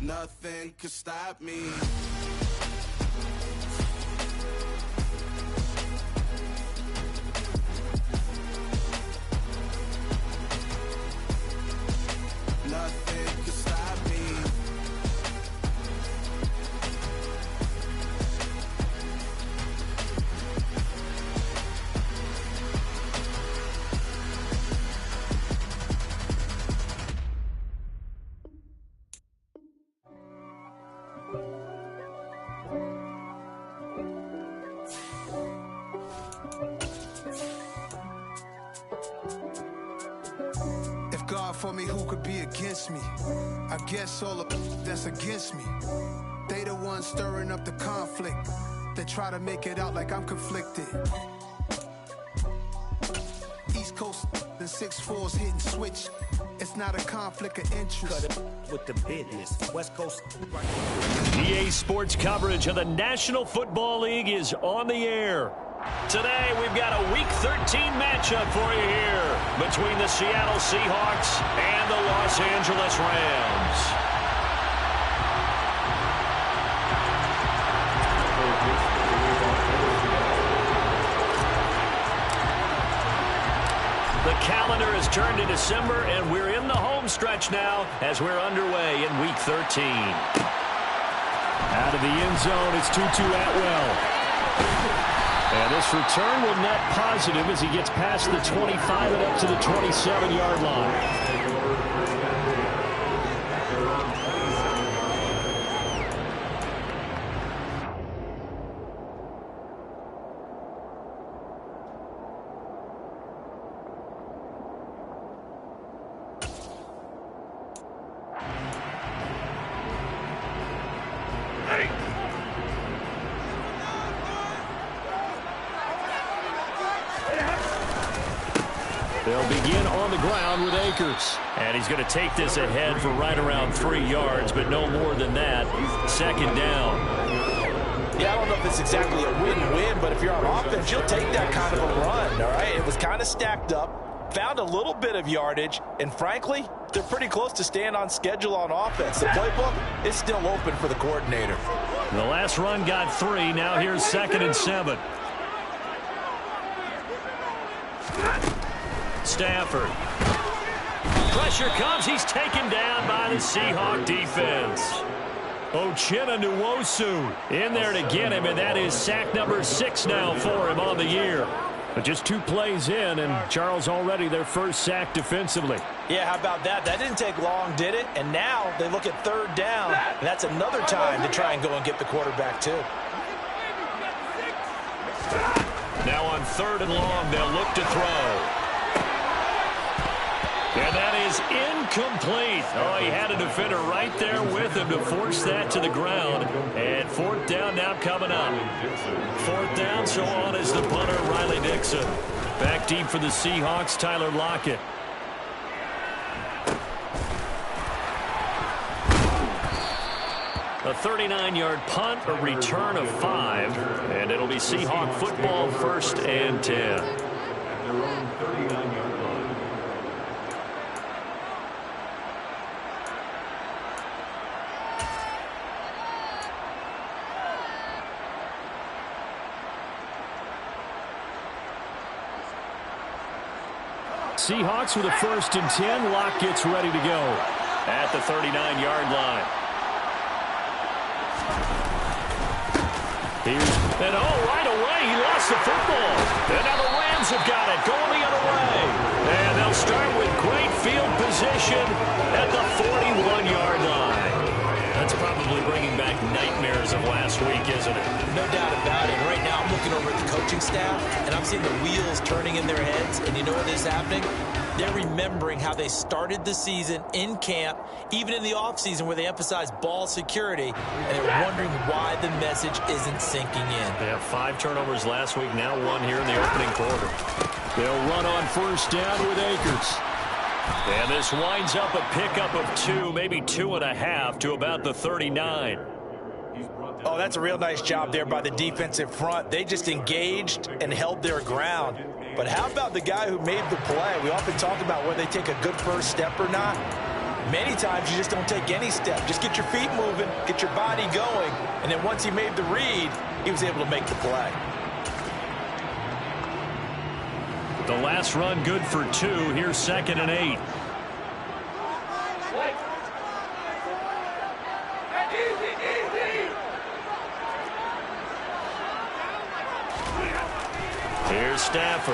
Nothing could stop me. Nothing could stop me. If God for me, who could be against me? I guess all of that's against me. They the ones stirring up the conflict. They try to make it out like I'm conflicted. East Coast and 6'4's hitting switch. It's not a conflict of interest. Cut it with the business. West Coast. EA Sports coverage of the National Football League is on the air. Today, we've got a Week 13 matchup for you here between the Seattle Seahawks and the Los Angeles Rams. The calendar has turned to December, and we're in the home stretch now as we're underway in Week 13. Out of the end zone, it's Tutu Atwell. And this return will net positive as he gets past the 25 and up to the 27-yard line. They'll begin on the ground with Akers. And he's going to take this ahead for right around 3 yards, but no more than that. Second down. Yeah, I don't know if it's exactly a win-win, but if you're on offense, you'll take that kind of a run, all right? It was kind of stacked up, found a little bit of yardage, and frankly, they're pretty close to staying on schedule on offense. The playbook is still open for the coordinator. The last run got 3. Now here's 2nd and 7. Stafford. Pressure comes. He's taken down by the Seahawk defense. Uchenna Nwosu in there to get him, and that is sack number 6 now for him on the year. But just 2 plays in, and Charles already their first sack defensively. Yeah, how about that? That didn't take long, did it? And now they look at 3rd down, and that's another time to try and go and get the quarterback too. Now on 3rd and long, they'll look to throw. And that is incomplete. Oh, he had a defender right there with him to force that to the ground. And 4th down now coming up. 4th down, so on is the punter, Riley Dixon. Back deep for the Seahawks, Tyler Lockett. A 39-yard punt, a return of 5. And it'll be Seahawk football, 1st and 10. At their own 39-yard line. Seahawks with a 1st and 10. Lock gets ready to go at the 39-yard line. And right away, he lost the football. And now the Rams have got it, going the other way. And they'll start with great field position at the 41-yard line. That's probably bringing back nightmares of last week, isn't it? No doubt about it. Right now, I'm looking over at the coaching staff, and I'm seeing the wheels turning in their heads. And you know what is happening? They're remembering how they started the season in camp, even in the offseason where they emphasized ball security, and they're wondering why the message isn't sinking in. They have 5 turnovers last week, now 1 here in the opening quarter. They'll run on 1st down with Akers. And this winds up a pickup of 2, maybe 2.5 to about the 39. Oh, that's a real nice job there by the defensive front. They just engaged and held their ground. But how about the guy who made the play? We often talk about whether they take a good first step or not. Many times you just don't take any step. Just get your feet moving, get your body going, and then once he made the read, he was able to make the play. The last run good for 2. Here's 2nd and 8. Here's Stafford.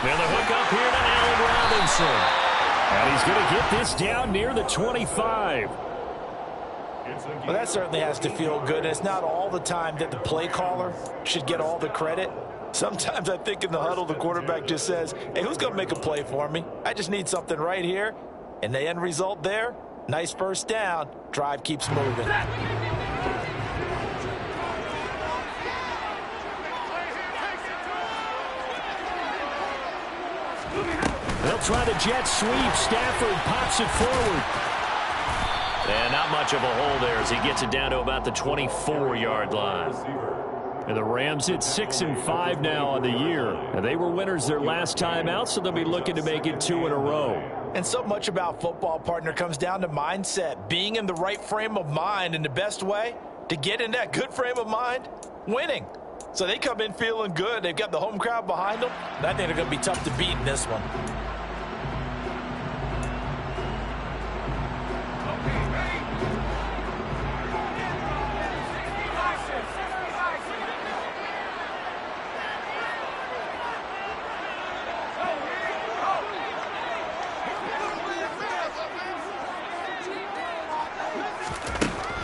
And the hook up here to Allen Robinson. And he's going to get this down near the 25. Well, that certainly has to feel good. It's not all the time that the play caller should get all the credit. Sometimes I think in the huddle, the quarterback just says, hey, who's going to make a play for me? I just need something right here. And the end result there, nice first down. Drive keeps moving. They'll try the jet sweep. Stafford pops it forward. And not much of a hole there as he gets it down to about the 24-yard line. And the Rams hit 6-5 now on the year. And they were winners their last time out, so they'll be looking to make it 2 in a row. And so much about football, partner, comes down to mindset. Being in the right frame of mind, and the best way to get in that good frame of mind, winning. So they come in feeling good. They've got the home crowd behind them. And I think they're going to be tough to beat in this one.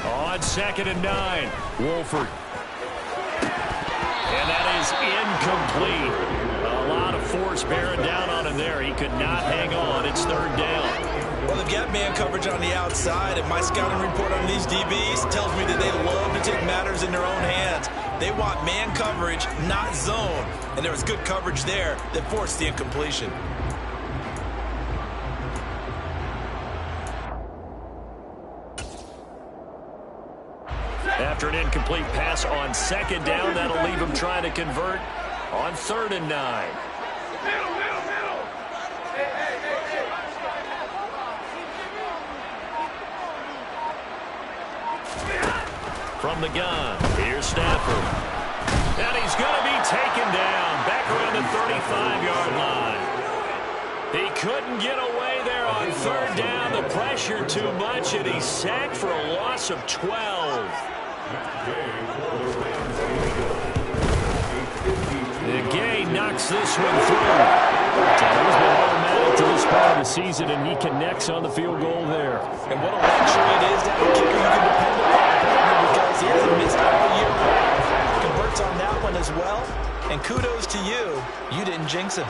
On 2nd and 9, Wolford. And that is incomplete. A lot of force bearing down on him there. He could not hang on. It's 3rd down. Well, they've got man coverage on the outside, and my scouting report on these DBs tells me that they love to take matters in their own hands. They want man coverage, not zone. And there was good coverage there that forced the incompletion. After an incomplete pass on 2nd down, that'll leave him trying to convert on 3rd and 9. From the gun, here's Stafford. And he's going to be taken down back around the 35-yard line. He couldn't get away there on 3rd down. The pressure too much, and he's sacked for a loss of 12. Gay knocks this one through. He's been automatic to this part of the season, and he connects on the field goal there. And what a luxury it is to have a kicker you can depend upon, because he hasn't missed all year long. Converts on that one as well. And kudos to you. You didn't jinx him.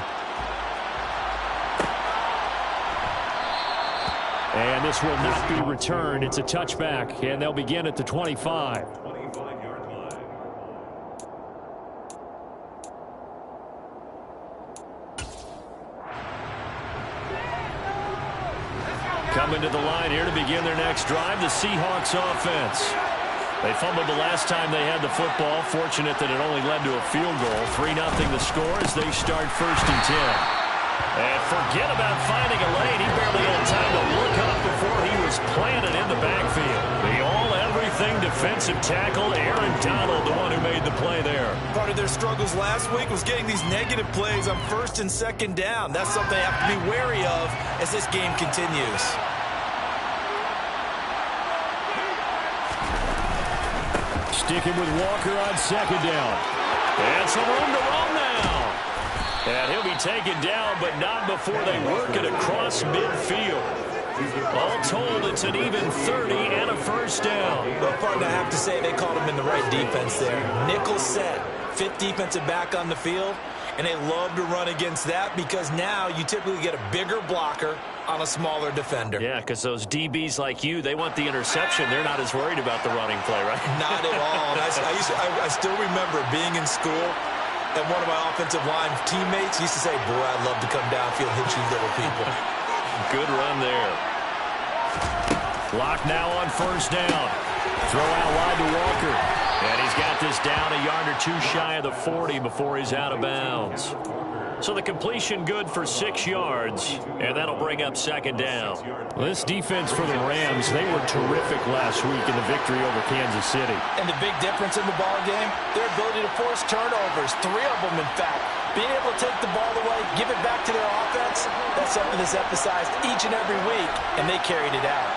And this will not be returned. It's a touchback, and they'll begin at the 25. Coming to the line here to begin their next drive, the Seahawks offense. They fumbled the last time they had the football. Fortunate that it only led to a field goal. 3-0 the score as they start 1st and 10. And forget about finding a lane. He barely had time to look up before he was planted in the backfield. The all-everything defensive tackle, Aaron Donald, the one who made the play there. Part of their struggles last week was getting these negative plays on 1st and 2nd down. That's something they have to be wary of as this game continues. Sticking with Walker on 2nd down. And some room to run now. And he'll be taken down, but not before they work it across midfield. All told, it's an even 30 and a 1st down. Well, partner, I have to say they called him in the right defense there. Nickel set, 5th defensive back on the field, and they love to run against that because now you typically get a bigger blocker on a smaller defender. Yeah, because those DBs like you, they want the interception. They're not as worried about the running play, right? Not at all. I still remember being in school, and one of my offensive line teammates used to say, boy, I'd love to come downfield and hit you little people. Good run there. Lock now on 1st down. Throw out wide to Walker. And he's got this down a yard or two shy of the 40 before he's out of bounds. So the completion good for 6 yards, and that'll bring up second down. Well, this defense for the Rams, they were terrific last week in the victory over Kansas City. And the big difference in the ball game, their ability to force turnovers, 3 of them in fact. Being able to take the ball away, give it back to their offense, that's something that's emphasized each and every week, and they carried it out.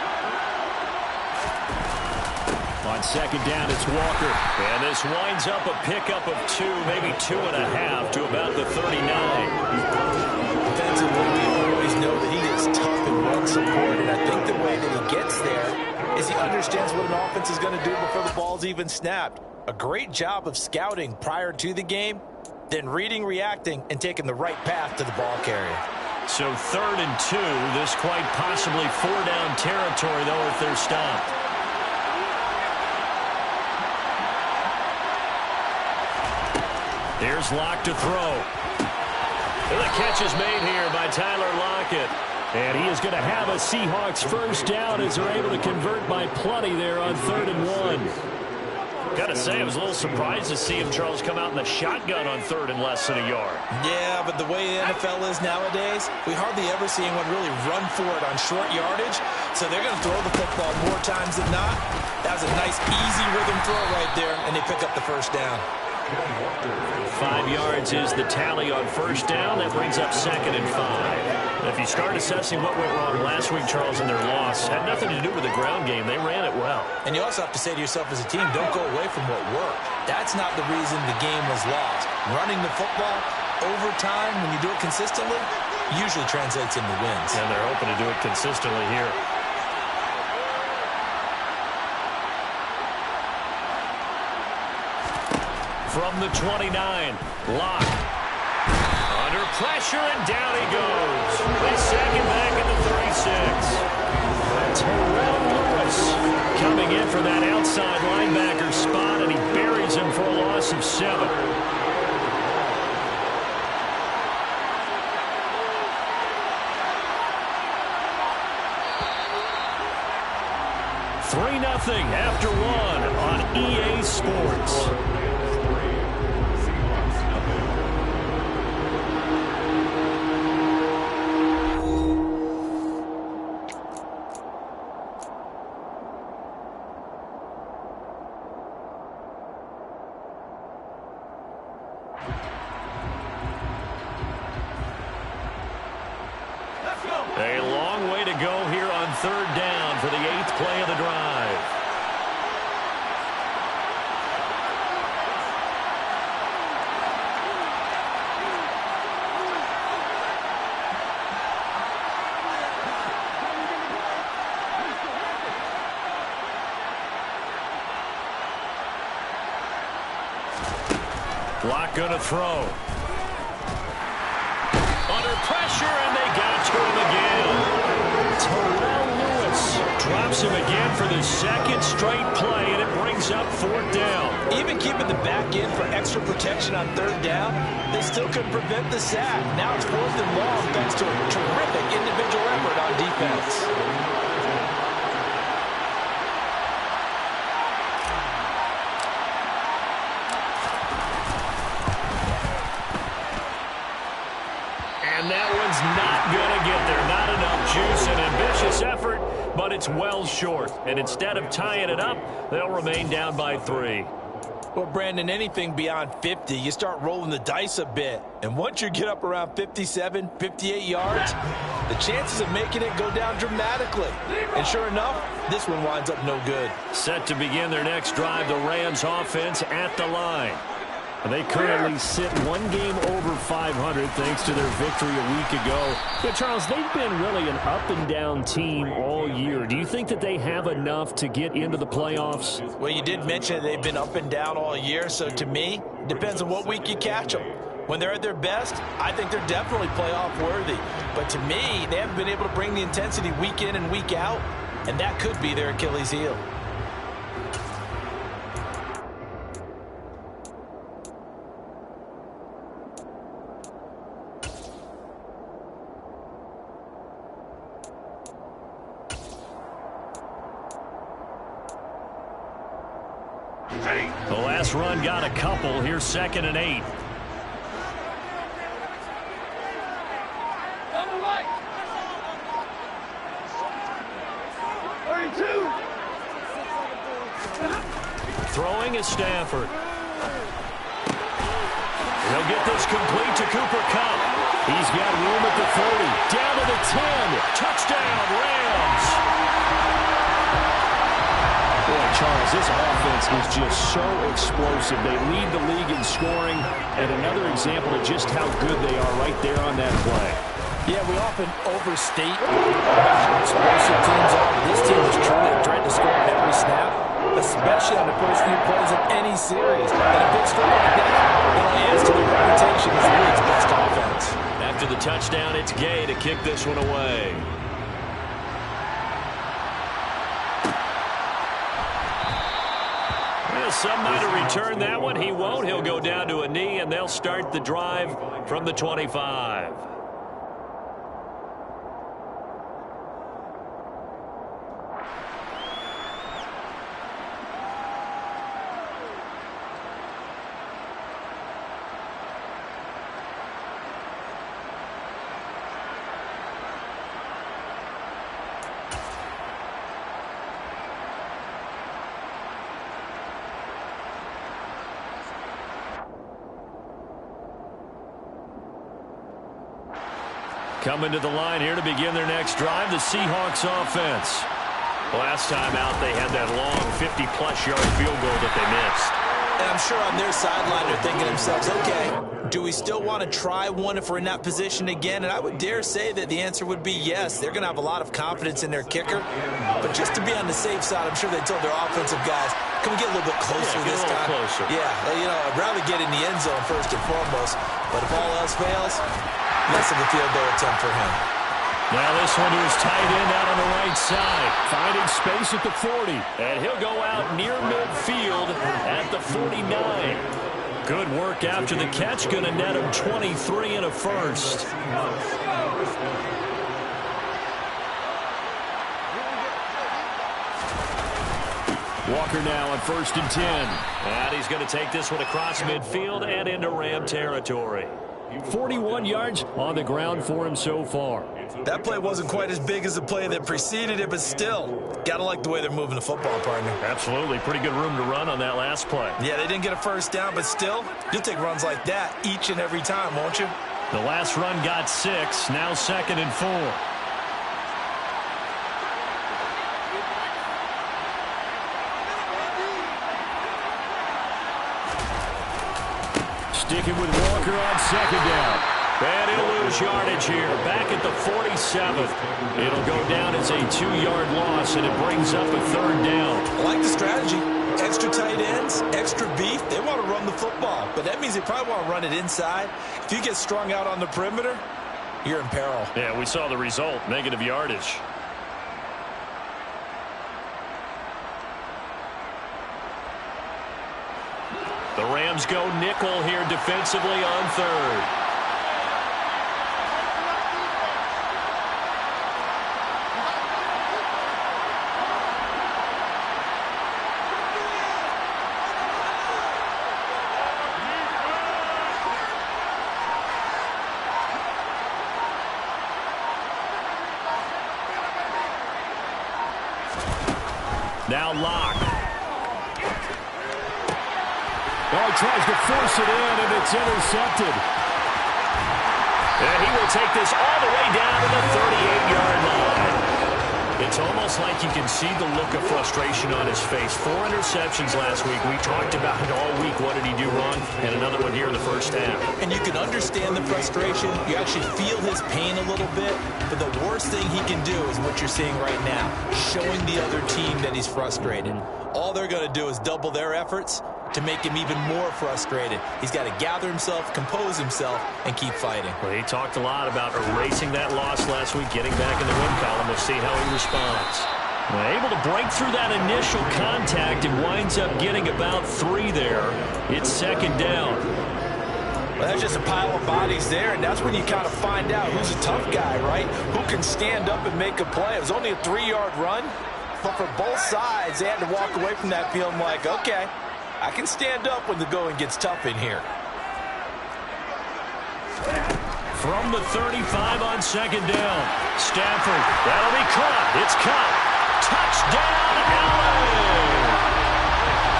On second down, it's Walker. And this winds up a pickup of 2, maybe 2.5 to about the 39. Defensively, we always know that he is tough and run support, and I think the way that he gets there is he understands what an offense is going to do before the ball's even snapped. A great job of scouting prior to the game, then reading, reacting, and taking the right path to the ball carrier. So 3rd and 2, this quite possibly 4-down territory, though, if they're stopped. Here's Locke to throw. And the catch is made here by Tyler Lockett. And he is going to have a Seahawks first down as they're able to convert by plenty there on 3rd and 1. Got to say, I was a little surprised to see him, Charles, come out in the shotgun on 3rd and less than a yard. Yeah, but the way the NFL is nowadays, we hardly ever see anyone really run for it on short yardage. So they're going to throw the football more times than not. That was a nice, easy rhythm throw right there, and they pick up the first down. 5 yards is the tally on first down. That brings up 2nd and 5. If you start assessing what went wrong last week, Charles, in their loss, had nothing to do with the ground game. They ran it well. And you also have to say to yourself as a team, don't go away from what worked. That's not the reason the game was lost. Running the football over time, when you do it consistently, usually translates into wins. And they're hoping to do it consistently here. From the 29, Locke. Under pressure, and down he goes. They sack him back at the 36. Terrell Lewis coming in for that outside linebacker spot, and he buries him for a loss of 7. 3-0 after 1 on EA Sports. A long way to go here on 3rd down for the 8th play of the drive. Locke gonna throw. Under pressure, and they got to him again. Terrell Lewis drops him again for the 2nd straight play, and it brings up 4th down. Even keeping the back end for extra protection on 3rd down, they still couldn't prevent the sack. Now it's 4th and long thanks to a terrific individual effort on defense. And that one's not going to get there. Not enough juice. An ambitious effort, but it's well short. And instead of tying it up, they'll remain down by 3. Well, Brandon, anything beyond 50, you start rolling the dice a bit. And once you get up around 57, 58 yards, the chances of making it go down dramatically. And sure enough, this one winds up no good. Set to begin their next drive, the Rams offense at the line. They currently sit 1 game over 500 thanks to their victory a week ago. Yeah, Charles, they've been really an up-and-down team all year. Do you think that they have enough to get into the playoffs? Well, you did mention they've been up and down all year, so to me, it depends on what week you catch them. When they're at their best, I think they're definitely playoff worthy. But to me, they haven't been able to bring the intensity week in and week out, and that could be their Achilles heel. The last run got a couple. Here's 2nd and 8. Throwing is Stafford. He'll get this complete to Cooper Kupp. He's got room at the 30. Down to the 10. Touchdown, Rams. Boy, Charles, this offense is just so explosive. They lead the league in scoring, and another example of just how good they are right there on that play. Yeah, we often overstate how explosive teams are. This team is truly a threat to score on every snap, especially on the first few plays of any series. And a big score like that, it only adds to their reputation as the league's best offense. After the touchdown, it's Gay to kick this one away. Well, some might have returned that one. He won't. He'll go down to a knee, and they'll start the drive from the 25. Coming to the line here to begin their next drive, the Seahawks offense. Last time out, they had that long 50-plus yard field goal that they missed. And I'm sure on their sideline they're thinking to themselves, okay, do we still want to try one if we're in that position again? And I would dare say that the answer would be yes. They're going to have a lot of confidence in their kicker. But just to be on the safe side, I'm sure they told their offensive guys, can we get a little bit closer this time? Closer. Yeah, you know, I'd rather get in the end zone first and foremost. But if all else fails, less of a field goal attempt for him. Now this one to his tight end out on the right side. Finding space at the 40. And he'll go out near midfield at the 49. Good work after the catch. Going to net him 23 and a first. Walker now on 1st and 10. And he's going to take this one across midfield and into Ram territory. 41 yards on the ground for him so far. That play wasn't quite as big as the play that preceded it, but still, gotta like the way they're moving the football, partner. Absolutely. Pretty good room to run on that last play. Yeah, they didn't get a first down, but still, you'll take runs like that each and every time, won't you? The last run got 6. Now 2nd and 4. Sticking with Walker on 2nd down. And he'll lose yardage here. Back at the 47th. It'll go down as a 2-yard loss, and it brings up a 3rd down. I like the strategy. Extra tight ends, extra beef. They want to run the football, but that means they probably want to run it inside. If you get strung out on the perimeter, you're in peril. Yeah, we saw the result. Negative yardage. The Rams go nickel here defensively on 3rd. Now Locke. Oh, tries to force it in, and it's intercepted. And he will take this all the way down to the 38-yard line. It's almost like you can see the look of frustration on his face. 4 interceptions last week. We talked about it all week. What did he do wrong? And another one here in the first half. And you can understand the frustration. You actually feel his pain a little bit. But the worst thing he can do is what you're seeing right now, showing the other team that he's frustrated. All they're going to do is double their efforts to make him even more frustrated. He's got to gather himself, compose himself, and keep fighting. Well, he talked a lot about erasing that loss last week, getting back in the win column. We'll see how he responds. Well, able to break through that initial contact and winds up getting about 3 there. It's 2nd down. Well, that's just a pile of bodies there, and that's when you kind of find out who's a tough guy, right? Who can stand up and make a play. It was only a 3-yard run, but for both sides, they had to walk away from that feeling like, okay, I can stand up when the going gets tough in here. From the 35 on second down. Stafford, that'll be caught. It's caught. Touchdown, LA!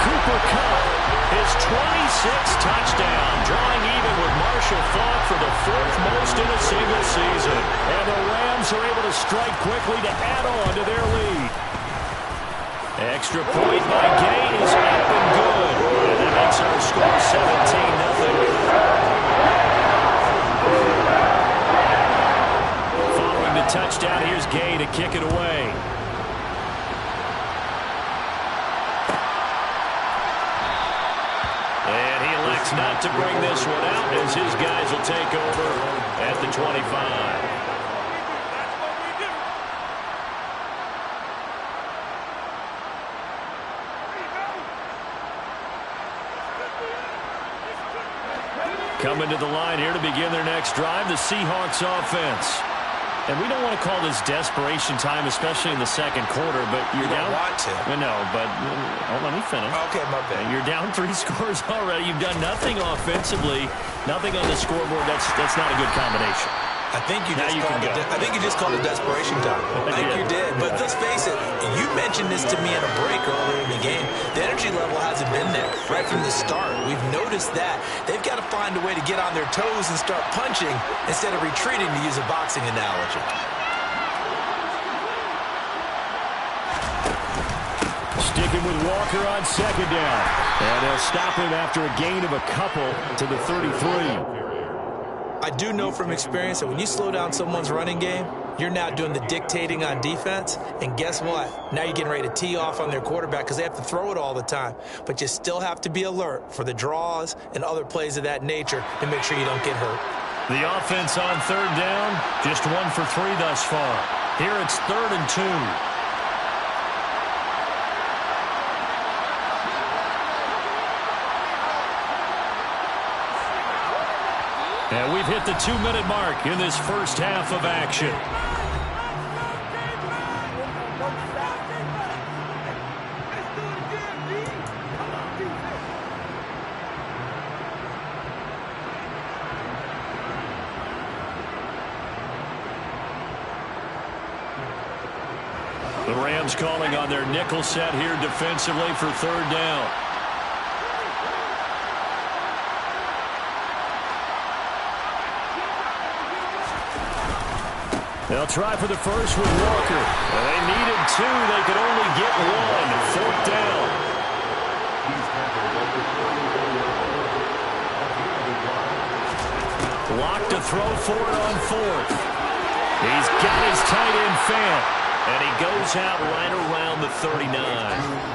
Cooper Kupp, his 26th touchdown, drawing even with Marshall Faulk for the 4th most in a single season. And the Rams are able to strike quickly to add on to their lead. Extra point by Gay is up and good. And that makes our score 17-0. Following the touchdown, here's Gay to kick it away. And he elects not to bring this one out as his guys will take over at the 25. Coming to the line here to begin their next drive, the Seahawks offense. And we don't want to call this desperation time, especially in the second quarter, but you're down. You don't want to. No, but let me finish. Okay, my bad. You're down 3 scores already. You've done nothing offensively, nothing on the scoreboard. That's not a good combination. I think you just called it desperation time. I think you did. But let's face it, you mentioned this to me in a break earlier in the game. The energy level hasn't been there right from the start. We've noticed that. They've got to find a way to get on their toes and start punching instead of retreating, to use a boxing analogy. Sticking with Walker on second down. And they'll stop him after a gain of a couple to the 33. I do know from experience that when you slow down someone's running game, you're now doing the dictating on defense. And guess what? Now you're getting ready to tee off on their quarterback because they have to throw it all the time. But you still have to be alert for the draws and other plays of that nature to make sure you don't get hurt. The offense on third down, just 1 for 3 thus far. Here it's 3rd and 2. And we've hit the 2-minute mark in this first half of action. The Rams calling on their nickel set here defensively for 3rd down. They'll try for the first with Walker. And they needed 2. They could only get 1. 4th down. Lock to throw for it on 4th. He's got his tight end Fant. And he goes out right around the 39.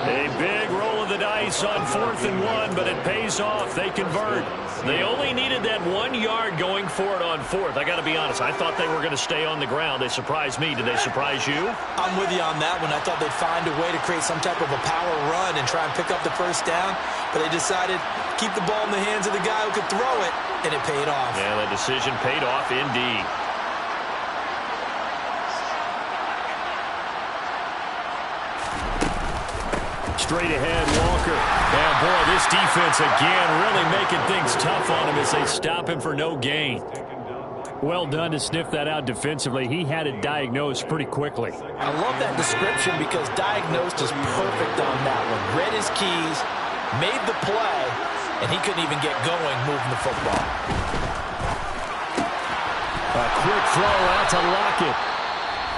A big roll of the dice on 4th and 1, but it pays off. They convert. They only needed that 1 yard going for it on 4th. I got to be honest. I thought they were going to stay on the ground. They surprised me. Did they surprise you? I'm with you on that one. I thought they'd find a way to create some type of a power run and try and pick up the first down. But they decided to keep the ball in the hands of the guy who could throw it, and it paid off. Yeah, that decision paid off indeed. Straight ahead, Walker. And boy, this defense again really making things tough on him as they stop him for no gain. Well done to sniff that out defensively. He had it diagnosed pretty quickly. I love that description because diagnosed is perfect on that one. Read his keys, made the play, and he couldn't even get going moving the football. A quick throw out to Lockett.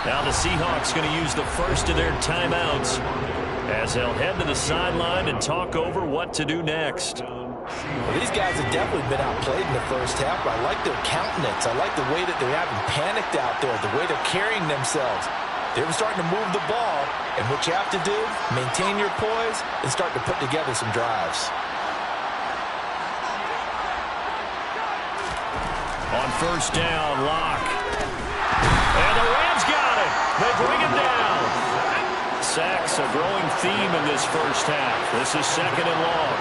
Now the Seahawks going to use the first of their timeouts as they'll head to the sideline and talk over what to do next. Well, these guys have definitely been outplayed in the first half, but I like their countenance. I like the way that they haven't panicked out there, the way they're carrying themselves. They're starting to move the ball, and what you have to do, maintain your poise and start to put together some drives. On first down, Locke. And the Rams got it. They bring him down. Sacks a growing theme in this first half. This is 2nd and long.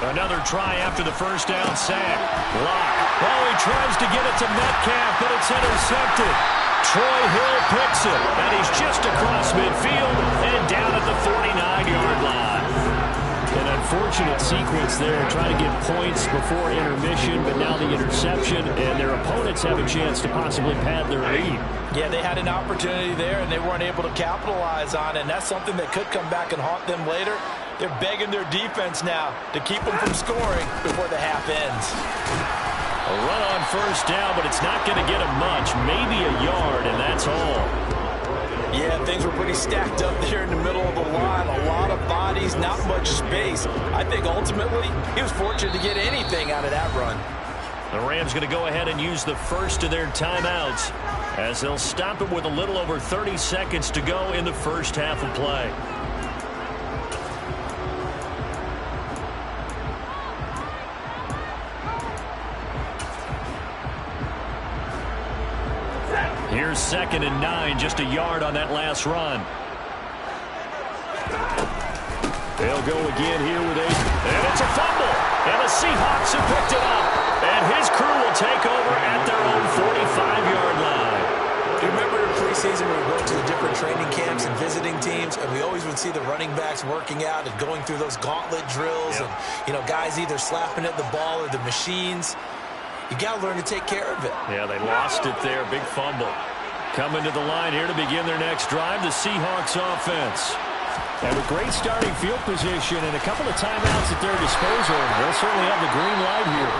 Another try after the first down sack. Locke. Oh, he tries to get it to Metcalf, but it's intercepted. Troy Hill picks it, and he's just across midfield and down at the 49-yard line. An unfortunate sequence there, trying to get points before intermission, but now the interception, and their opponents have a chance to possibly pad their lead. Yeah, they had an opportunity there, and they weren't able to capitalize on it, and that's something that could come back and haunt them later. They're begging their defense now to keep them from scoring before the half ends. A run on first down, but it's not going to get them much, maybe a yard, and that's all. Yeah, things were pretty stacked up there in the middle of the line. A lot of bodies, not much space. I think ultimately he was fortunate to get anything out of that run. The Rams going to go ahead and use the first of their timeouts as they'll stop it with a little over 30 seconds to go in the first half of play. Here's 2nd and 9, just a yard on that last run. They'll go again here with 8. And it's a fumble. And the Seahawks have picked it up. And his crew will take over at their own 45-yard line. Do you remember in preseason when we went to the different training camps and visiting teams, and we always would see the running backs working out and going through those gauntlet drills, and, you know, guys either slapping at the ball or the machines. You got to learn to take care of it. Yeah, they lost it there. Big fumble. Coming to the line here to begin their next drive, the Seahawks offense. And with great starting field position and a couple of timeouts at their disposal, they'll certainly have the green light here.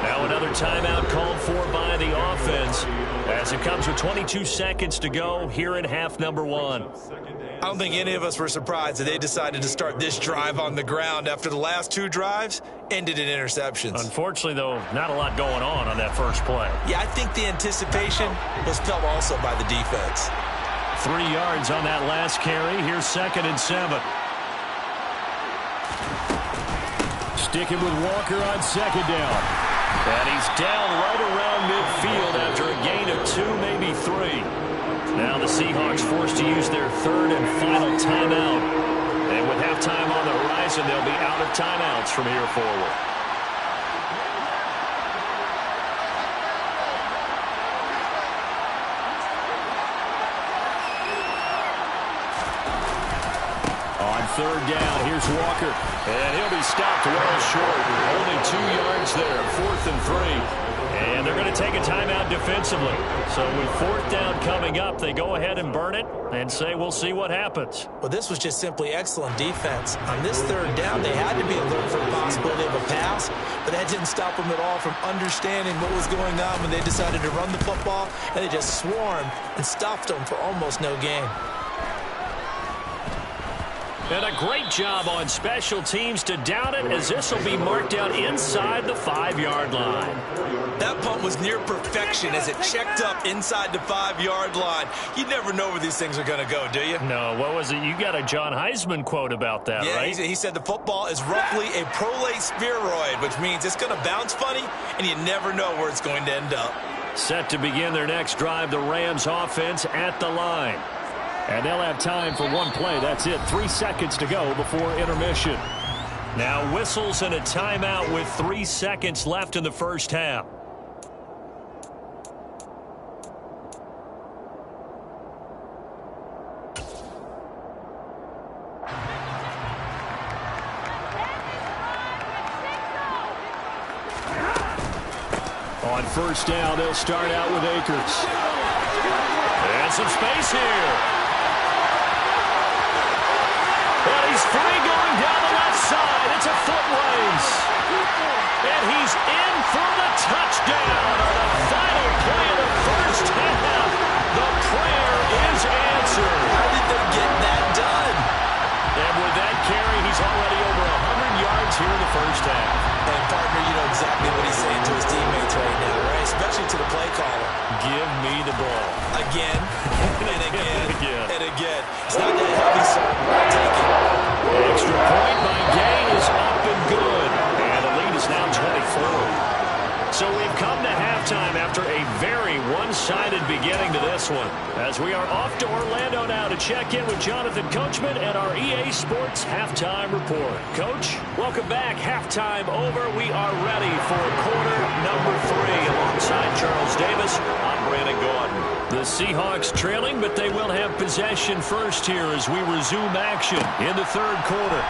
Now another timeout called for by the offense as it comes with 22 seconds to go here in half number 1. I don't think any of us were surprised that they decided to start this drive on the ground after the last 2 drives ended in interceptions. Unfortunately, though, not a lot going on that first play. Yeah, I think the anticipation was felt also by the defense. 3 yards on that last carry. Here's 2nd and 7. Sticking with Walker on 2nd down. And he's down right around midfield after a gain of 2, maybe 3. Now the Seahawks forced to use their 3rd and final timeout. And with halftime on the horizon, they'll be out of timeouts from here forward. On 3rd down, here's Walker. And he'll be stopped well short. Only 2 yards there, 4th and 3. And they're going to take a timeout defensively. So with 4th down coming up, they go ahead and burn it and say we'll see what happens. Well, this was just simply excellent defense. On this 3rd down, they had to be alert for the possibility of a pass, but that didn't stop them at all from understanding what was going on when they decided to run the football, and they just swarmed and stopped them for almost no gain. And a great job on special teams to down it, as this will be marked out inside the 5-yard line. That punt was near perfection as it checked up inside the 5-yard line. You never know where these things are going to go, do you? No, what was it? You got a John Heisman quote about that, right? Yeah, he said the football is roughly a prolate spheroid, which means it's going to bounce funny, and you never know where it's going to end up. Set to begin their next drive, the Rams offense at the line. And they'll have time for 1 play. That's it. 3 seconds to go before intermission. Now whistles and a timeout with 3 seconds left in the first half. On 1st down, they'll start out with Akers. And some space here. And he's free going down the left side. It's a foot race. And he's in for the touchdown on the final play of the first half. The prayer is answered. How did they get that done? And with that carry, he's already over 100 yards here in the first half. And, partner, you know exactly what he's saying to his teammates right now, right? Especially to the play caller. Give me the ball. Again, and again, and again. It's not that heavy, sir. I'll take it. Extra point by Gay is up and good. And the lead is now 24. So we've come to halftime after a very one-sided beginning to this one, as we are off to Orlando now to check in with Jonathan Coachman and our EA Sports Halftime Report. Coach, welcome back. Halftime over. We are ready for quarter number 3. Alongside Charles Davis, I'm Brandon Gordon. The Seahawks trailing, but they will have possession first here as we resume action in the third quarter.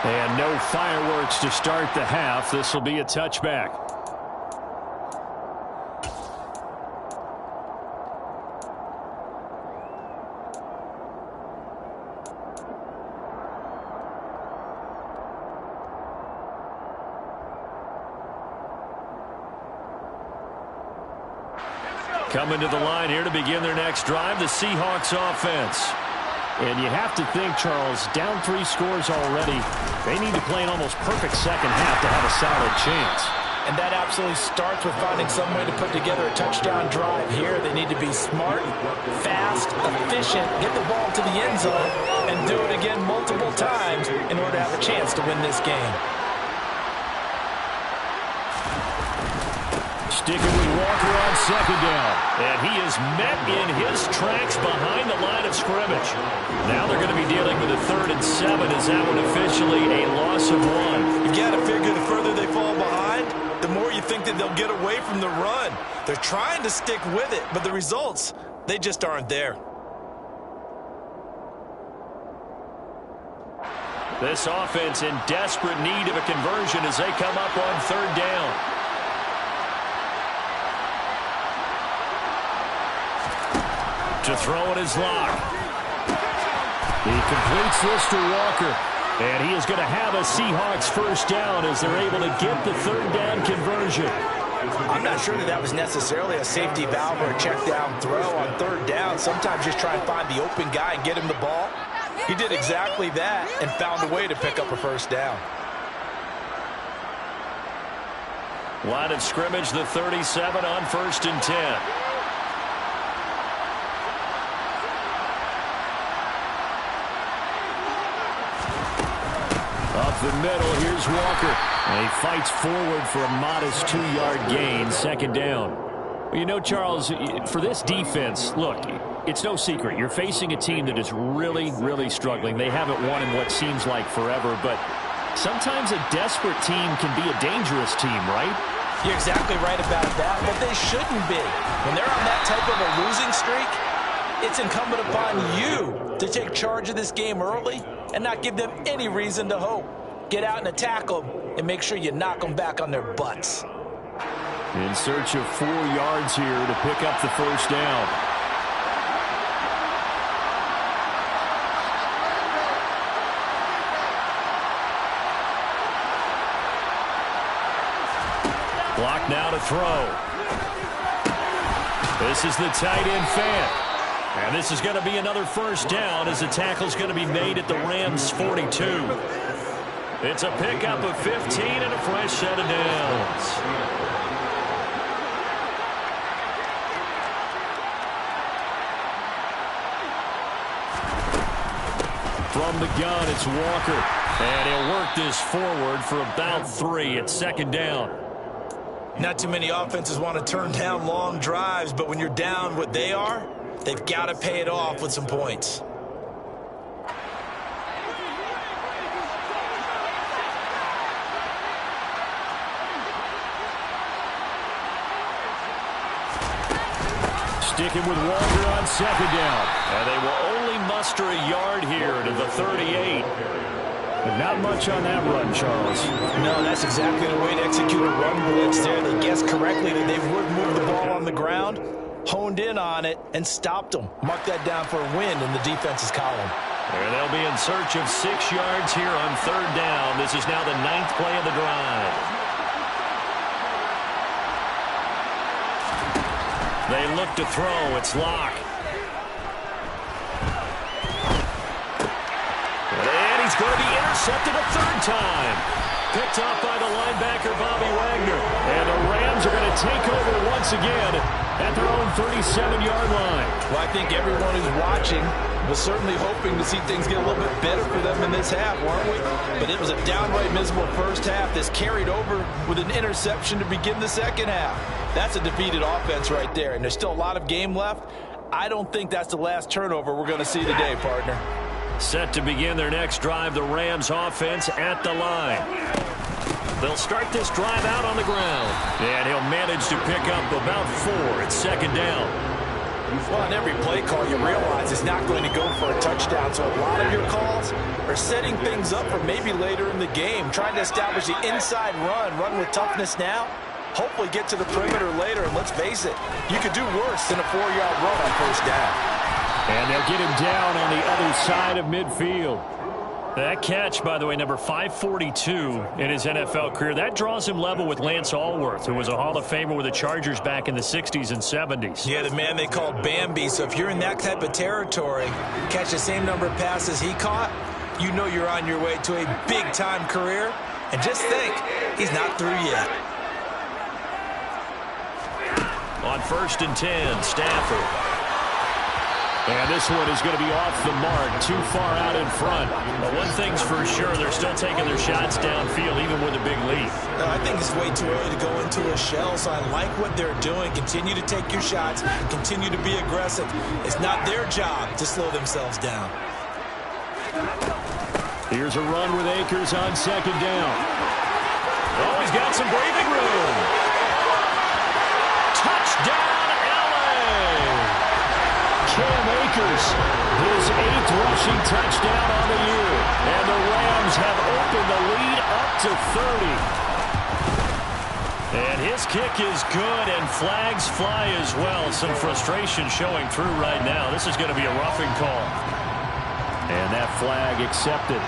And no fireworks to start the half. This will be a touchback. Coming to the line here to begin their next drive, the Seahawks offense. And you have to think, Charles, down 3 scores already. They need to play an almost perfect second half to have a solid chance. And that absolutely starts with finding some way to put together a touchdown drive here. They need to be smart, fast, efficient, get the ball to the end zone, and do it again multiple times in order to have a chance to win this game. Sticking with Walker on second down. And he is met in his tracks behind the line of scrimmage. Now they're going to be dealing with a 3rd and 7. Is that one officially a loss of 1? You got to figure the further they fall behind, the more you think that they'll get away from the run. They're trying to stick with it, but the results, they just aren't there. This offense in desperate need of a conversion as they come up on 3rd down. To throw it is LAR. He completes this to Walker. And he is going to have a Seahawks first down as they're able to get the 3rd down conversion. I'm not sure that that was necessarily a safety valve or a check down throw on 3rd down. Sometimes just try and find the open guy and get him the ball. He did exactly that and found a way to pick up a first down. Line of scrimmage, the 37 on 1st and 10. Up the middle, here's Walker. And he fights forward for a modest 2-yard gain, 2nd down. Well, you know, Charles, for this defense, look, it's no secret. You're facing a team that is really, really struggling. They haven't won in what seems like forever, but sometimes a desperate team can be a dangerous team, right? You're exactly right about that, but they shouldn't be. When they're on that type of a losing streak, it's incumbent upon you to take charge of this game early and not give them any reason to hope. Get out and attack them and make sure you knock them back on their butts. In search of 4 yards here to pick up the first down. Block now to throw. This is the tight end Fant. And this is going to be another first down as the tackle's going to be made at the Rams' 42. It's a pickup of 15 and a fresh set of downs. From the gun, it's Walker. And he'll work this forward for about 3 at 2nd down. Not too many offenses want to turn down long drives, but when you're down what they are, they've got to pay it off with some points. Sticking with Walker on 2nd down. And they will only muster a yard here to the 38. But not much on that run, Charles. No, that's exactly the way to execute a run blitz there. They guessed correctly that they would move the ball on the ground, honed in on it, and stopped them. Mark that down for a win in the defense's column. And they'll be in search of 6 yards here on 3rd down. This is now the 9th play of the drive. They look to throw. It's LAR. And he's going to be intercepted a 3rd time. Picked off by the linebacker, Bobby Wagner. And the Rams are going to take over once again at their own 37-yard line. Well, I think everyone who's watching was certainly hoping to see things get a little bit better for them in this half, weren't we? But it was a downright miserable first half. This carried over with an interception to begin the second half. That's a defeated offense right there, and there's still a lot of game left. I don't think that's the last turnover we're going to see today, partner. Set to begin their next drive, the Rams offense at the line. They'll start this drive out on the ground. And he'll manage to pick up about 4 at 2nd down. Well, on every play call, you realize it's not going to go for a touchdown. So a lot of your calls are setting things up for maybe later in the game, trying to establish the inside run with toughness now, hopefully get to the perimeter later. And let's face it, you could do worse than a 4-yard run on first down. And they'll get him down on the other side of midfield. That catch, by the way, number 542 in his NFL career, that draws him level with Lance Allworth, who was a Hall of Famer with the Chargers back in the 60s and 70s. Yeah, the man they called Bambi. So if you're in that type of territory, catch the same number of passes he caught, you know you're on your way to a big-time career. And just think, he's not through yet. On 1st and 10, Stafford. And this one is going to be off the mark, too far out in front. But one thing's for sure, they're still taking their shots downfield, even with a big lead. I think it's way too early to go into a shell, so I like what they're doing. Continue to take your shots, continue to be aggressive. It's not their job to slow themselves down. Here's a run with Akers on 2nd down. Oh, he's got some breathing room. Touchdown, LA! Cam Akers, his 8th rushing touchdown on the year. And the Rams have opened the lead up to 30. And his kick is good, and flags fly as well. Some frustration showing through right now. This is going to be a roughing call. And that flag accepted.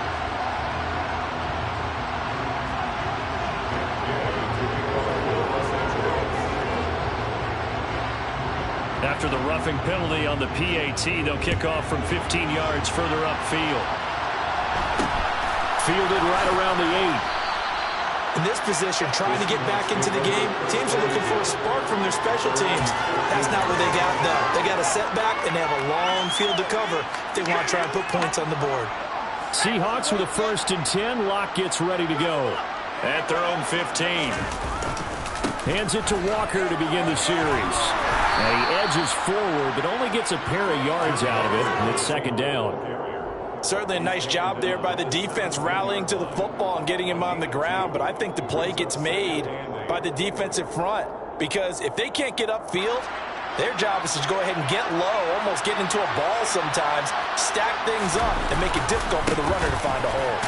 After the roughing penalty on the PAT, they'll kick off from 15 yards further upfield. Fielded right around the 8. In this position, trying to get back into the game, teams are looking for a spark from their special teams. That's not what they got, though. They got a setback, and they have a long field to cover if they want to try and put points on the board. Seahawks with a 1st and 10. Locke gets ready to go at their own 15. Hands it to Walker to begin the series. And he edges forward, but only gets a pair of yards out of it, and it's 2nd down. Certainly a nice job there by the defense rallying to the football and getting him on the ground, but I think the play gets made by the defensive front, because if they can't get upfield, their job is to go ahead and get low, almost get into a ball sometimes, stack things up, and make it difficult for the runner to find a hole.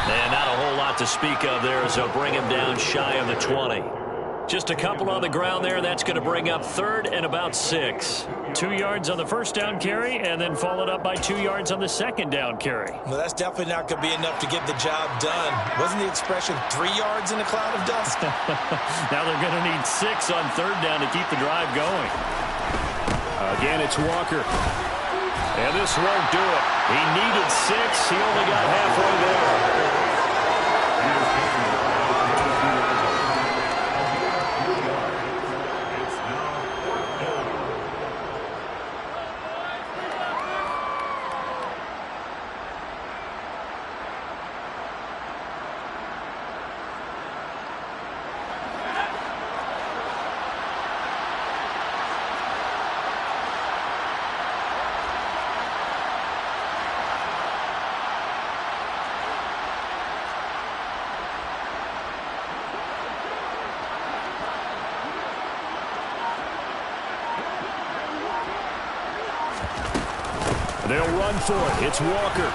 And not a whole lot to speak of there as they'll bring him down shy of the 20. Just a couple on the ground there. That's going to bring up 3rd and about 6. 2 yards on the 1st down carry, and then followed up by 2 yards on the 2nd down carry. Well, that's definitely not going to be enough to get the job done. Wasn't the expression 3 yards in a cloud of dust? Now they're going to need 6 on 3rd down to keep the drive going. Again, it's Walker. And this won't do it. He needed 6. He only got halfway there. They'll run for it. It's Walker.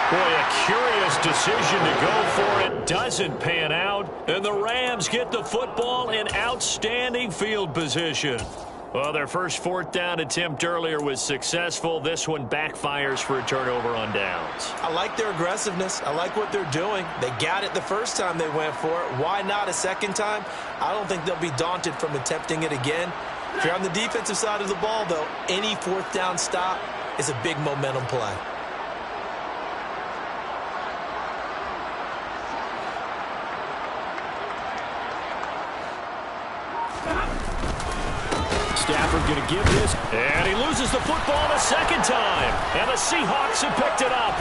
Boy, a curious decision to go for it. Doesn't pan out. And the Rams get the football in outstanding field position. Well, their first 4th down attempt earlier was successful. This one backfires for a turnover on downs. I like their aggressiveness. I like what they're doing. They got it the first time they went for it. Why not a second time? I don't think they'll be daunted from attempting it again. If you're on the defensive side of the ball, though, any 4th down stop is a big momentum play. Stafford going to give this, and he loses the football a 2nd time. And the Seahawks have picked it up.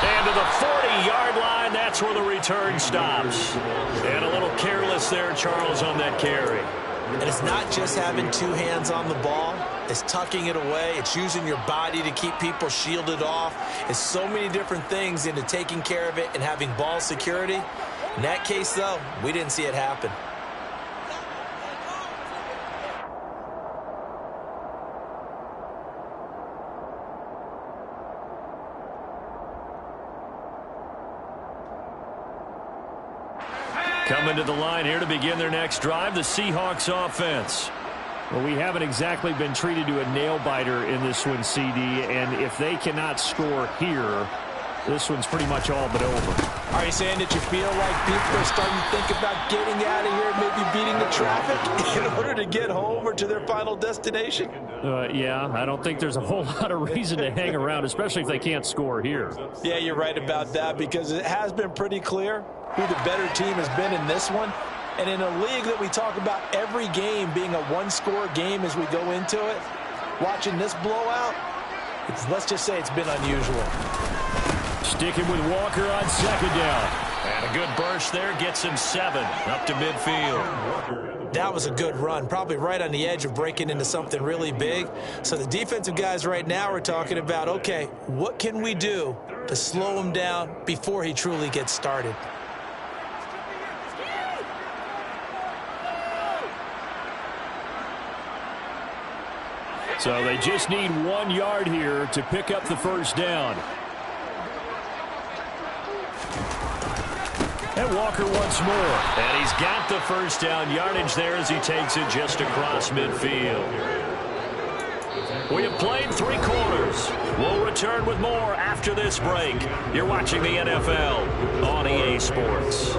And to the 40-yard line, that's where the return stops. And a little careless there, Charles, on that carry. And it's not just having 2 hands on the ball. It's tucking it away. It's using your body to keep people shielded off. It's so many different things into taking care of it and having ball security. In that case, though, we didn't see it happen. Coming to the line here to begin their next drive, the Seahawks offense. Well, we haven't exactly been treated to a nail-biter in this one, CD, and if they cannot score here, this one's pretty much all but over. Are you saying that you feel like people are starting to think about getting out of here and maybe beating the traffic in order to get home or to their final destination? Yeah, I don't think there's a whole lot of reason to hang around, especially if they can't score here. Yeah, you're right about that, because it has been pretty clear who the better team has been in this one. And in a league that we talk about every game being a one-score game as we go into it, watching this blowout, let's just say it's been unusual. Sticking with Walker on second down. And a good burst there gets him 7 up to midfield. That was a good run, probably right on the edge of breaking into something really big. So the defensive guys right now are talking about, okay, what can we do to slow him down before he truly gets started? So they just need 1 yard here to pick up the first down. And Walker once more. And he's got the first down yardage there as he takes it just across midfield. We have played 3 quarters. We'll return with more after this break. You're watching the NFL on EA Sports.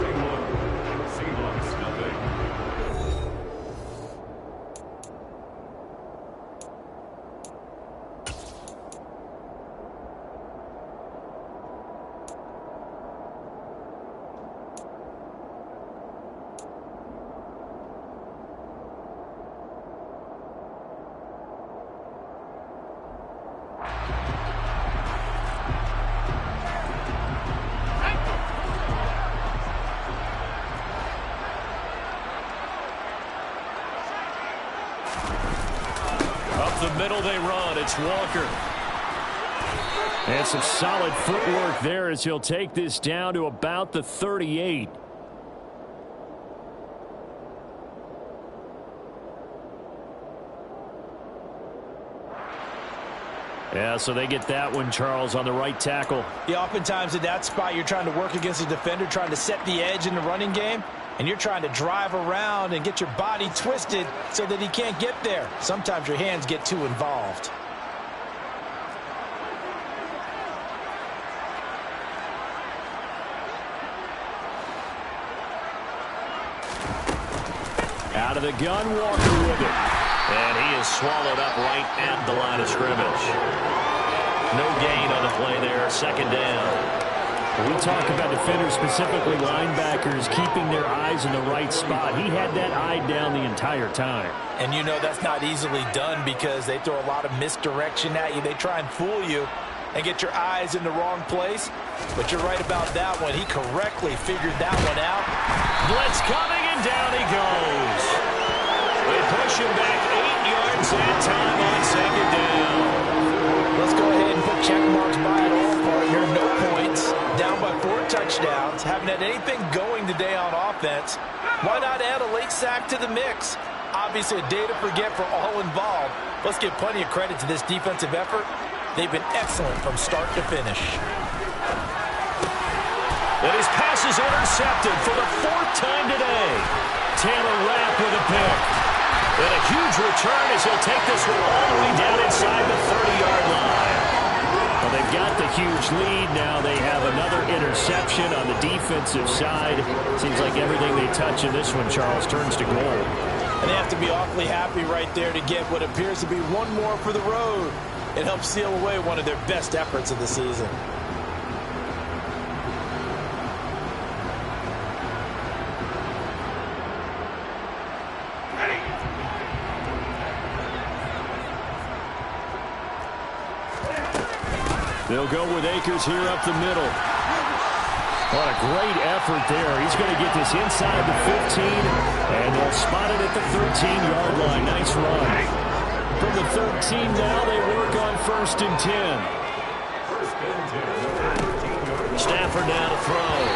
The middle they run. It's Walker. And some solid footwork there as he'll take this down to about the 38. Yeah, so they get that one, Charles, on the right tackle. Yeah, oftentimes at that spot, you're trying to work against a defender, trying to set the edge in the running game, and you're trying to drive around and get your body twisted so that he can't get there. Sometimes your hands get too involved. Out of the gun, Walker with it. And he is swallowed up right at the line of scrimmage. No gain on the play there, second down. We talk about defenders, specifically linebackers, keeping their eyes in the right spot. He had that eye down the entire time. And you know that's not easily done because they throw a lot of misdirection at you. They try and fool you and get your eyes in the wrong place. But you're right about that one. He correctly figured that one out. Blitz coming, and down he goes. They push him back 8 yards and time on second down. Let's go ahead and put check marks by it all, partner. No points. Down by 4 touchdowns. Haven't had anything going today on offense. Why not add a late sack to the mix? Obviously a day to forget for all involved. Let's give plenty of credit to this defensive effort. They've been excellent from start to finish. And his pass is intercepted for the 4th time today. Taylor Rapp with a pick. And a huge return as he'll take this one all the way down inside the 30-yard line. Well, they've got the huge lead. Now they have another interception on the defensive side. Seems like everything they touch in this one, Charles, turns to gold. And they have to be awfully happy right there to get what appears to be one more for the road. It helps seal away one of their best efforts of the season. They'll go with Akers here up the middle. What a great effort there. He's going to get this inside the 15, and they'll spot it at the 13-yard line. Nice run. From the 13 now, they work on 1st and 10. Stafford now to throw.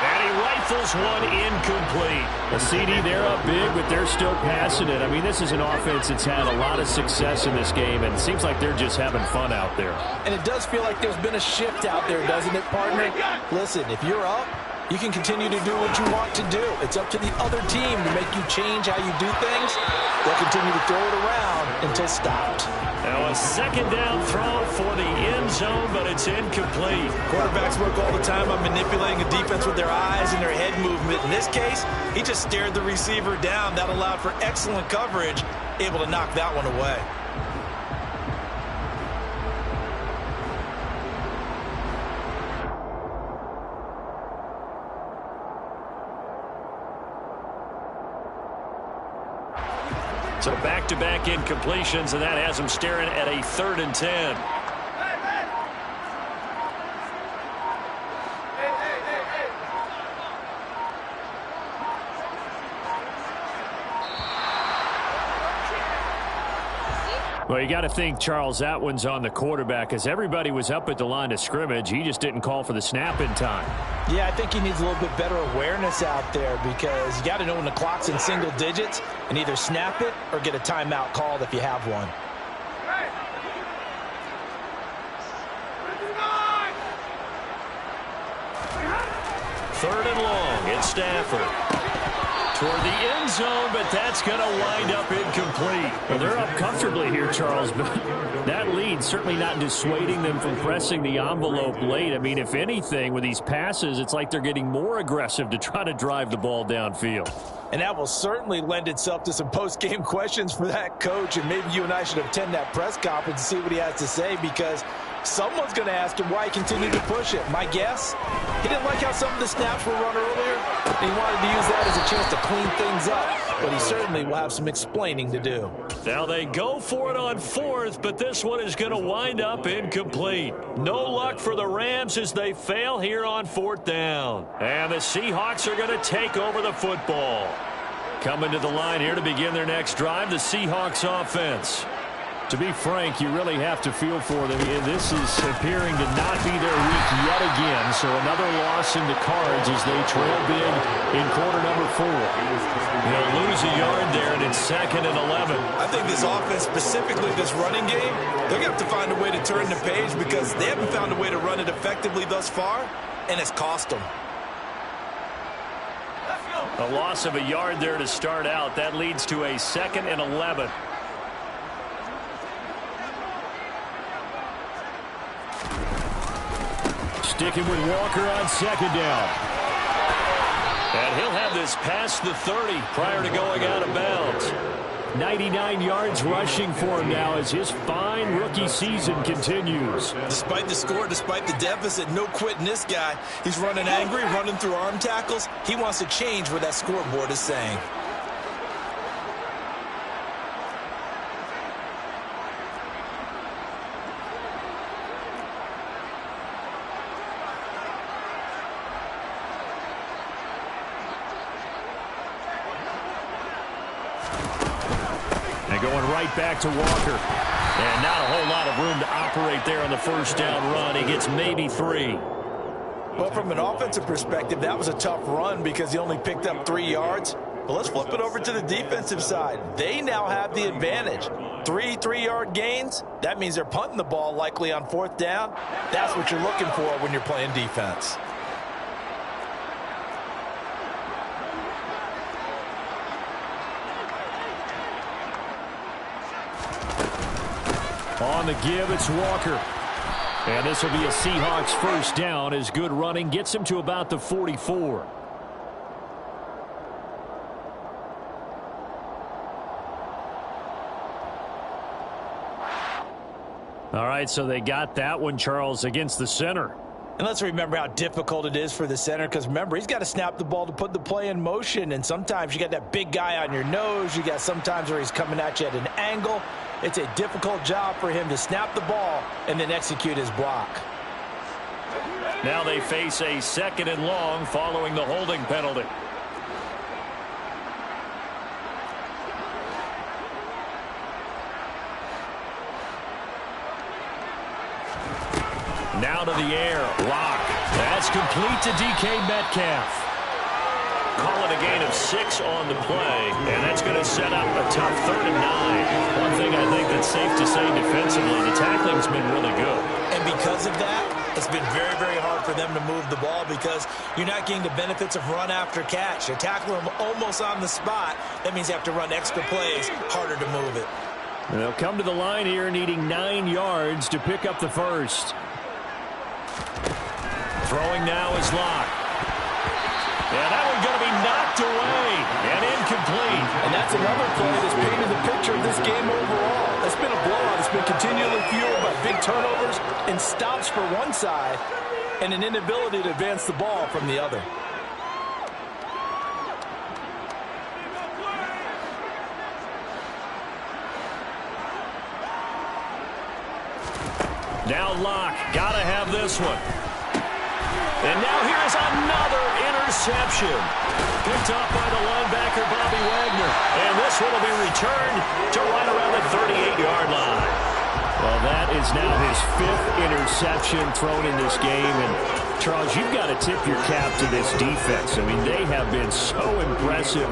And he rifles one incomplete. A CD, they're up big, but they're still passing it. I mean, this is an offense that's had a lot of success in this game, and it seems like they're just having fun out there. And it does feel like there's been a shift out there, doesn't it, partner? Listen, if you're up, You can continue to do what you want to do. It's up to the other team to make you change how you do things. They'll continue to throw it around until stopped. Now a second down throw for the end zone, but it's incomplete. Quarterbacks work all the time on manipulating a defense with their eyes and their head movement. In this case, he just stared the receiver down. That allowed for excellent coverage, able to knock that one away. So back-to-back incompletions, and that has him staring at a 3rd and 10. Well, you got to think, Charles, that one's on the quarterback, as everybody was up at the line of scrimmage. He just didn't call for the snap in time. Yeah, I think he needs a little bit better awareness out there, because you got to know when the clock's in single digits and either snap it or get a timeout called if you have one. Third and long, it's Stafford. Toward the end zone, but that's going to wind up incomplete. Well, they're up comfortably here, Charles, but that lead certainly not dissuading them from pressing the envelope late. I mean, if anything, with these passes, it's like they're getting more aggressive to try to drive the ball downfield. And that will certainly lend itself to some post-game questions for that coach, and maybe you and I should attend that press conference and see what he has to say, because someone's going to ask him why he continued to push it. My guess, he didn't like how some of the snaps were run earlier, and he wanted to use that as a chance to clean things up, but he certainly will have some explaining to do. Now they go for it on 4th, but this one is going to wind up incomplete. No luck for the Rams as they fail here on 4th down. And the Seahawks are going to take over the football. Coming to the line here to begin their next drive, the Seahawks offense. To be frank, you really have to feel for them. This is appearing to not be their week yet again, so another loss in the cards as they trail big in quarter number 4. They'll lose a yard there, and it's 2nd and 11. I think this offense, specifically this running game, they're going to have to find a way to turn the page, because they haven't found a way to run it effectively thus far, and it's cost them. A loss of a yard there to start out. That leads to a 2nd and 11. Sticking with Walker on 2nd down. And he'll have this past the 30 prior to going out of bounds. 99 yards rushing for him now as his fine rookie season continues. Despite the score, despite the deficit, no quitting this guy. He's running angry, running through arm tackles. He wants to change what that scoreboard is saying. Going right back to Walker. And not a whole lot of room to operate there on the 1st down run. He gets maybe 3. Well, from an offensive perspective, that was a tough run because he only picked up 3 yards. But let's flip it over to the defensive side. They now have the advantage. 3 3-yard gains. That means they're punting the ball likely on 4th down. That's what you're looking for when you're playing defense. On the give, it's Walker. And this will be a Seahawks 1st down as good running gets him to about the 44. All right, so they got that one, Charles, against the center. And let's remember how difficult it is for the center, because remember, he's got to snap the ball to put the play in motion, and sometimes you got that big guy on your nose. You got sometimes where he's coming at you at an angle. It's a difficult job for him to snap the ball and then execute his block. Now they face a 2nd and long following the holding penalty. Now to the air. Lock. That's complete to DK Metcalf. Call it a gain of 6 on the play, and that's going to set up a tough 3rd and 9. One thing I think that's safe to say defensively, the tackling's been really good. And because of that, It's been very, very hard for them to move the ball because you're not getting the benefits of run after catch. You're tackling them almost on the spot. That means you have to run extra plays, harder to move it. And they'll come to the line here needing 9 yards to pick up the first. Throwing now is Locke. And that one's going to be knocked away and incomplete. And that's another play that's painted the picture of this game overall. It's been a blowout. It's been continually fueled by big turnovers and stops for one side and an inability to advance the ball from the other. Now Locke, gotta have this one. And now here's another interception. Picked off by the linebacker, Bobby Wagner. And this one will be returned to right around the 38-yard line. Well, that is now his 5th interception thrown in this game. And, Charles, you've got to tip your cap to this defense. I mean, they have been so impressive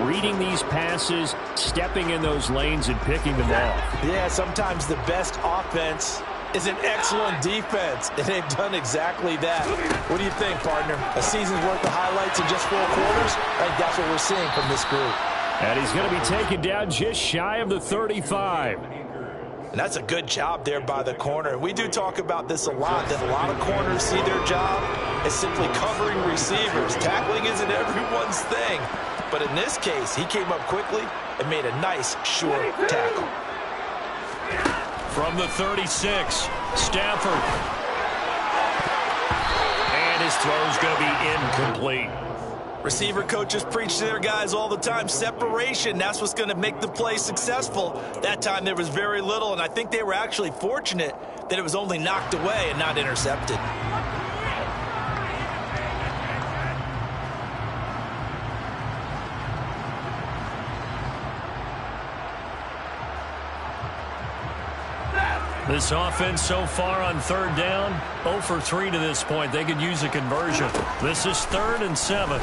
reading these passes, stepping in those lanes, and picking them off. Yeah, sometimes the best offense is an excellent defense, and they've done exactly that. What do you think, partner? A season's worth of highlights in just 4 quarters? I think that's what we're seeing from this group. And he's going to be taken down just shy of the 35. And that's a good job there by the corner. We do talk about this a lot, that a lot of corners see their job as simply covering receivers. Tackling isn't everyone's thing. But in this case, he came up quickly and made a nice, short tackle. From the 36, Stafford. And his throw's going to be incomplete. Receiver coaches preach to their guys all the time. Separation, that's what's going to make the play successful. That time there was very little, and I think they were actually fortunate that it was only knocked away and not intercepted. This offense so far on 3rd down, 0 for 3 to this point. They could use a conversion. This is 3rd and 7.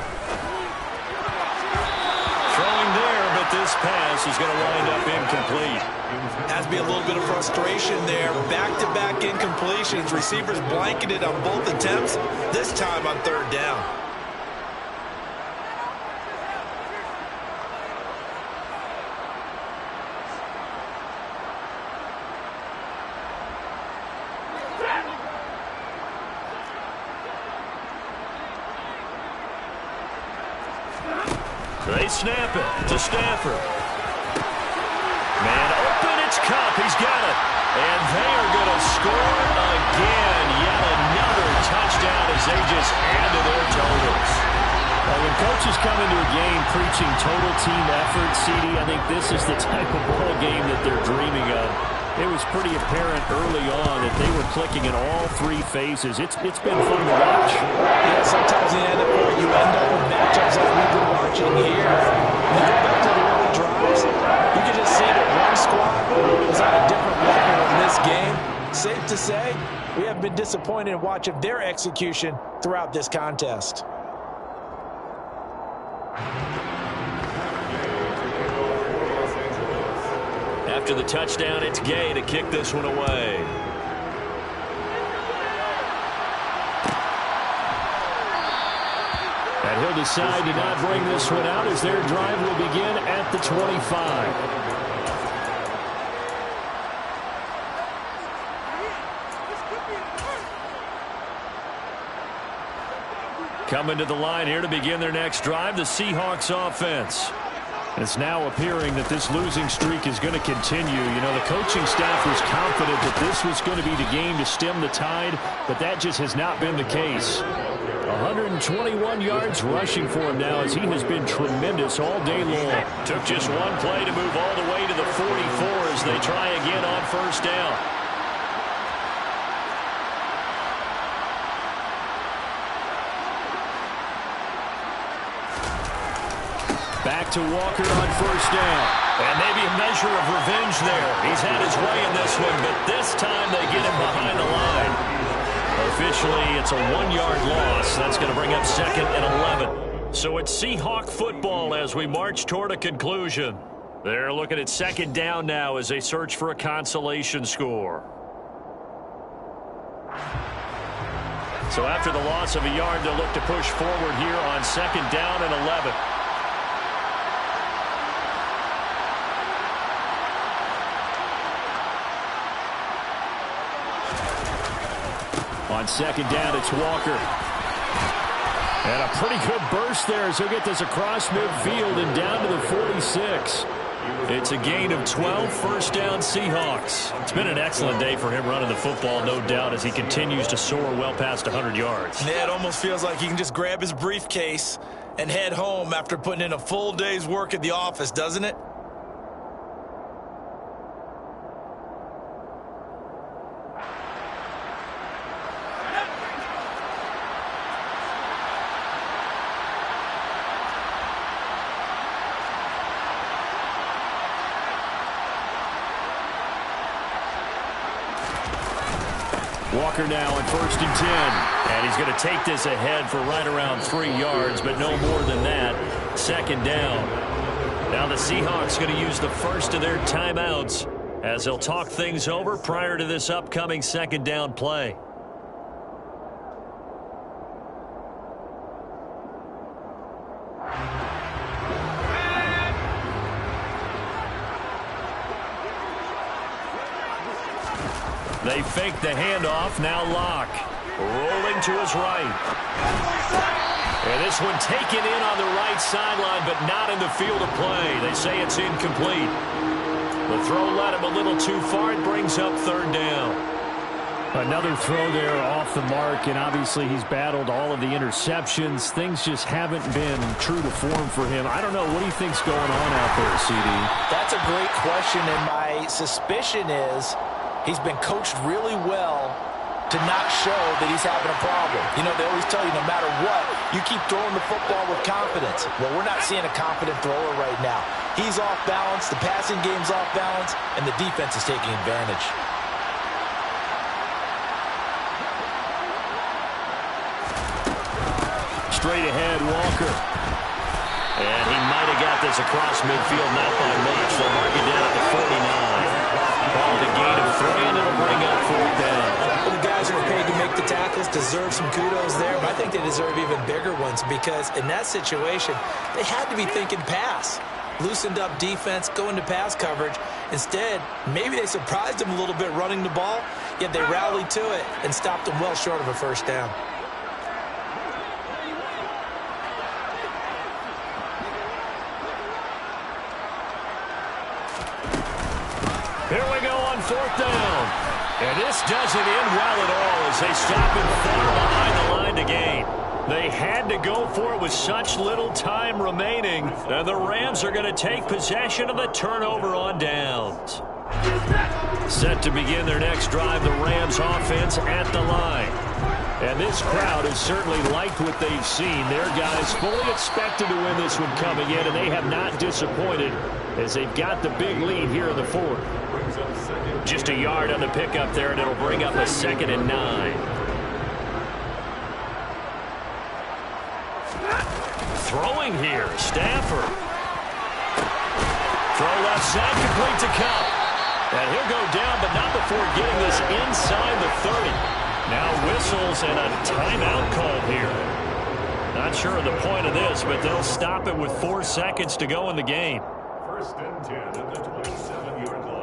Throwing there, but this pass is going to wind up incomplete. Has to be a little bit of frustration there. Back-to-back incompletions. Receivers blanketed on both attempts, this time on 3rd down. They snap it to Stafford. Man open, it's Cup. He's got it. And they are going to score again. Yet another touchdown as they just add to their totals. Well, when coaches come into a game preaching total team effort, CD, I think this is the type of ball game that they're dreaming of. It was pretty apparent early on that they were clicking in all 3 phases. It's been fun to watch. Yeah, sometimes in the NFL you end up with matchups like we've been watching here. When you go back to the early drives, you can just see that one squad was on a different level in this game. Safe to say, we have been disappointed in watching their execution throughout this contest. After the touchdown, it's Gay to kick this one away. And he'll decide to not bring this one out as their drive will begin at the 25. Coming to the line here to begin their next drive, the Seahawks offense. It's now appearing that this losing streak is going to continue. You know, the coaching staff was confident that this was going to be the game to stem the tide, but that just has not been the case. 121 yards rushing for him now as he has been tremendous all day long. Took just one play to move all the way to the 44 as they try again on 1st down. Back to Walker on 1st down. And maybe a measure of revenge there. He's had his way in this one, but this time they get him behind the line. Officially, it's a 1-yard loss. That's going to bring up 2nd and 11. So it's Seahawk football as we march toward a conclusion. They're looking at 2nd down now as they search for a consolation score. So after the loss of a yard, they'll look to push forward here on 2nd down and 11. On 2nd down, it's Walker. And a pretty good burst there as he'll get this across midfield and down to the 46. It's a gain of 12, 1st down Seahawks. It's been an excellent day for him running the football, no doubt, as he continues to soar well past 100 yards. Yeah, it almost feels like he can just grab his briefcase and head home after putting in a full day's work at the office, doesn't it? Walker now on 1st and 10. And he's going to take this ahead for right around 3 yards, but no more than that. 2nd down. Now the Seahawks going to use the first of their timeouts as they'll talk things over prior to this upcoming 2nd down play. They fake the handoff. Now Locke rolling to his right. And this one taken in on the right sideline, but not in the field of play. They say it's incomplete. The throw led him a little too far. It brings up 3rd down. Another throw there off the mark, and obviously he's battled all of the interceptions. Things just haven't been true to form for him. I don't know. What do you think's going on out there, CD? That's a great question, and my suspicion is he's been coached really well to not show that he's having a problem. You know, they always tell you no matter what, you keep throwing the football with confidence. Well, we're not seeing a confident thrower right now. He's off balance, the passing game's off balance, and the defense is taking advantage. Straight ahead, Walker. And he might have got this across midfield, not by much. They'll mark it down at the 49. Called a gain of 3, and it'll bring up 4th down. Well, the guys who are paid to make the tackles deserve some kudos there, but I think they deserve even bigger ones because in that situation, they had to be thinking pass. Loosened up defense, going to pass coverage. Instead, maybe they surprised him a little bit running the ball, yet they rallied to it and stopped him well short of a 1st down. Here we go on 4th down. And this doesn't end well at all as they stop him far behind the line to gain. They had to go for it with such little time remaining. And the Rams are going to take possession of the turnover on downs. Set to begin their next drive, the Rams offense at the line. And this crowd has certainly liked what they've seen. Their guys fully expected to win this one coming in, and they have not disappointed as they've got the big lead here in the 4th. Just a yard on the pickup there, and it'll bring up a 2nd and 9. Throwing here, Stafford. Throw left side, complete to Cup. And he'll go down, but not before getting this inside the 30. Now whistles and a timeout call here. Not sure of the point of this, but they'll stop it with 4 seconds to go in the game. 1st and 10 at the 27-yard line.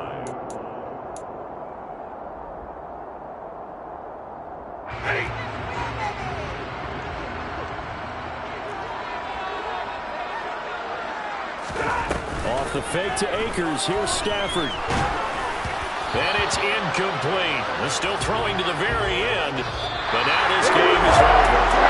Off the fake to Akers. Here's Stafford. And it's incomplete. They're still throwing to the very end. But now this game is over.